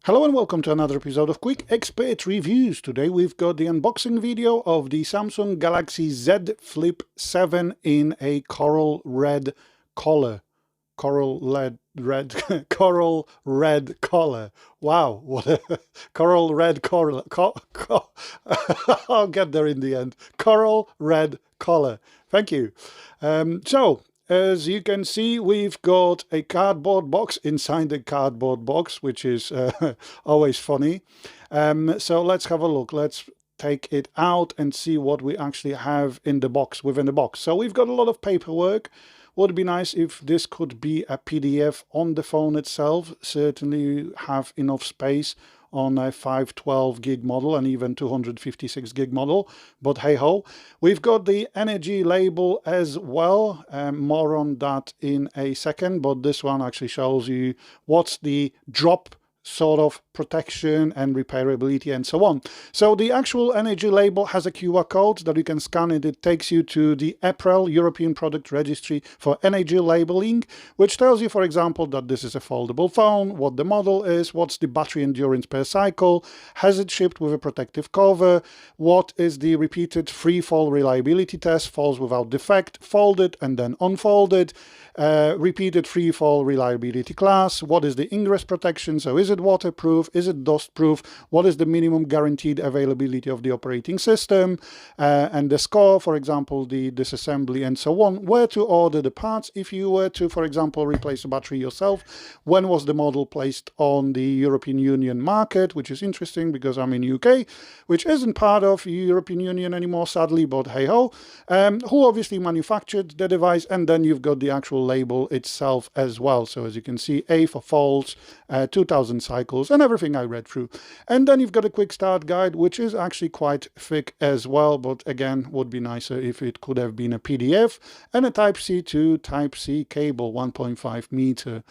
Hello and welcome to another episode of Quick Expert Reviews. Today we've got the unboxing video of the Samsung Galaxy Z Flip 7 in a coral red color. Coral red color. Wow, what a coral red color. I'll get there in the end. Coral red color. Thank you. As you can see, we've got a cardboard box inside the cardboard box, which is always funny. So let's have a look. Let's take it out and see what we actually have in the box, within the box. So we've got a lot of paperwork. Would be nice if this could be a PDF on the phone itself. Certainly have enough space on a 512 gig model and even 256 gig model, but hey ho. We've got the energy label as well. More on that in a second, but this one actually shows you what's the drop sort of protection and repairability and so on. So the actual energy label has a QR code that you can scan, and it takes you to the EPREL, European Product Registry for Energy Labeling, which tells you, for example, that this is a foldable phone, what the model is, what's the battery endurance per cycle, has it shipped with a protective cover, what is the repeated free fall reliability test, falls without defect, folded and then unfolded, repeated free fall reliability class, what is the ingress protection, so is it waterproof, is it dust proof, what is the minimum guaranteed availability of the operating system, and the score, for example, the disassembly and so on, where to order the parts if you were to, for example, replace the battery yourself, when was the model placed on the European Union market, which is interesting because I'm in UK, which isn't part of European Union anymore, sadly, but hey ho, who obviously manufactured the device, and then you've got the actual label itself as well. So as you can see, A for false, 2000 cycles, and everything I read through. And then you've got a quick start guide, which is actually quite thick as well, but again, would be nicer if it could have been a PDF, and a Type-C to Type-C cable, 1.5 meter,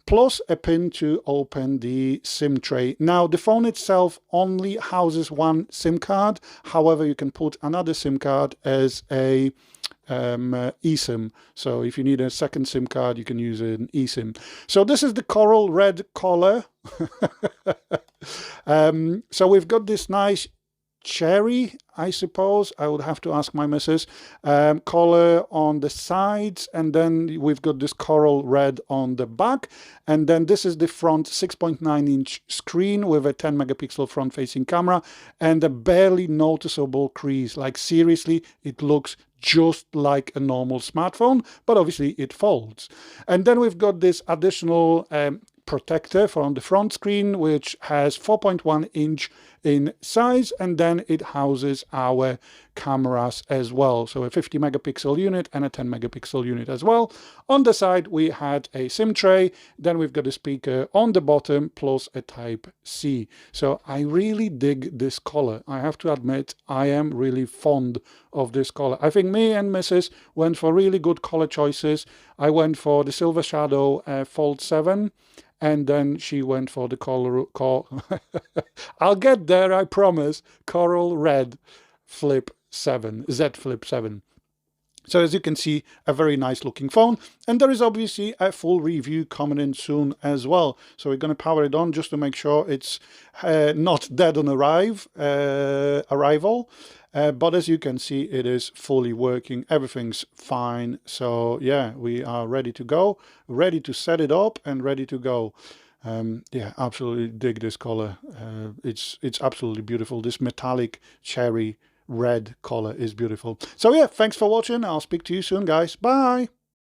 plus a pin to open the SIM tray. Now, the phone itself only houses one SIM card. However, you can put another SIM card as a eSIM. So if you need a second SIM card, you can use an eSIM. So this is the coral red color. So we've got this nice cherry, I suppose, I would have to ask my missus, color on the sides, and then we've got this coral red on the back, and then this is the front 6.9-inch screen with a 10 megapixel front facing camera and a barely noticeable crease. Like seriously, it looks just like a normal smartphone, but obviously it folds. And then we've got this additional protector for on the front screen, which has 4.1 inch in size, and then it houses our cameras as well, so a 50 megapixel unit and a 10 megapixel unit as well. On the side we had a SIM tray, then we've got a speaker on the bottom plus a Type-C. So I really dig this color. I have to admit, I am really fond of this color. I think me and Mrs. went for really good color choices. I went for the Silver Shadow Fold 7, and then she went for the color, I'll get there, I promise, coral red Flip 7, Z Flip 7. So as you can see, a very nice looking phone, and there is obviously a full review coming in soon as well. So we're going to power it on just to make sure it's not dead on arrival. But as you can see, it is fully working. Everything's fine. So yeah, we are ready to go, ready to set it up and ready to go. Yeah, absolutely dig this color. It's absolutely beautiful. This metallic cherry red color is beautiful. So yeah, thanks for watching. I'll speak to you soon, guys. Bye.